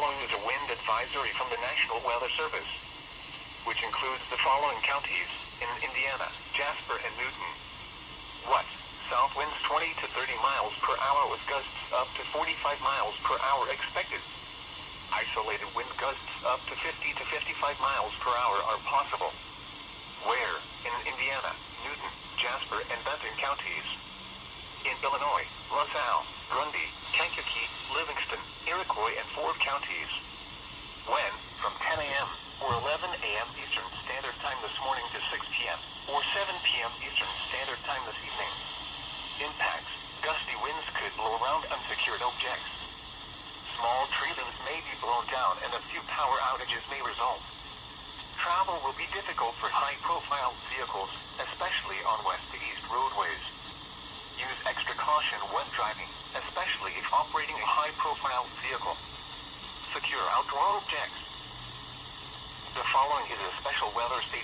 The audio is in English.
following is a wind advisory from the National Weather Service, which includes the following counties in Indiana: Jasper and Newton. What? South winds 20 to 30 miles per hour with gusts up to 45 miles per hour expected. Isolated wind gusts up to 50 to 55 miles per hour are possible. Where? In Indiana, Newton, Jasper, and Benton counties. In Illinois, LaSalle, Grundy, Kankakee, Livingston, Iroquois, and Ford counties. When? From 10 a.m. or 11 a.m. Eastern Standard Time this morning to 6 p.m. or 7 p.m. Eastern Standard Time this evening. Impacts: gusty winds could blow around unsecured objects. Small tree limbs may be blown down and a few power outages may result. Travel will be difficult for high-profile vehicles, especially on west to east roadways. Use extra caution when driving, especially if operating a high-profile vehicle. Secure outdoor objects. The following is a special weather state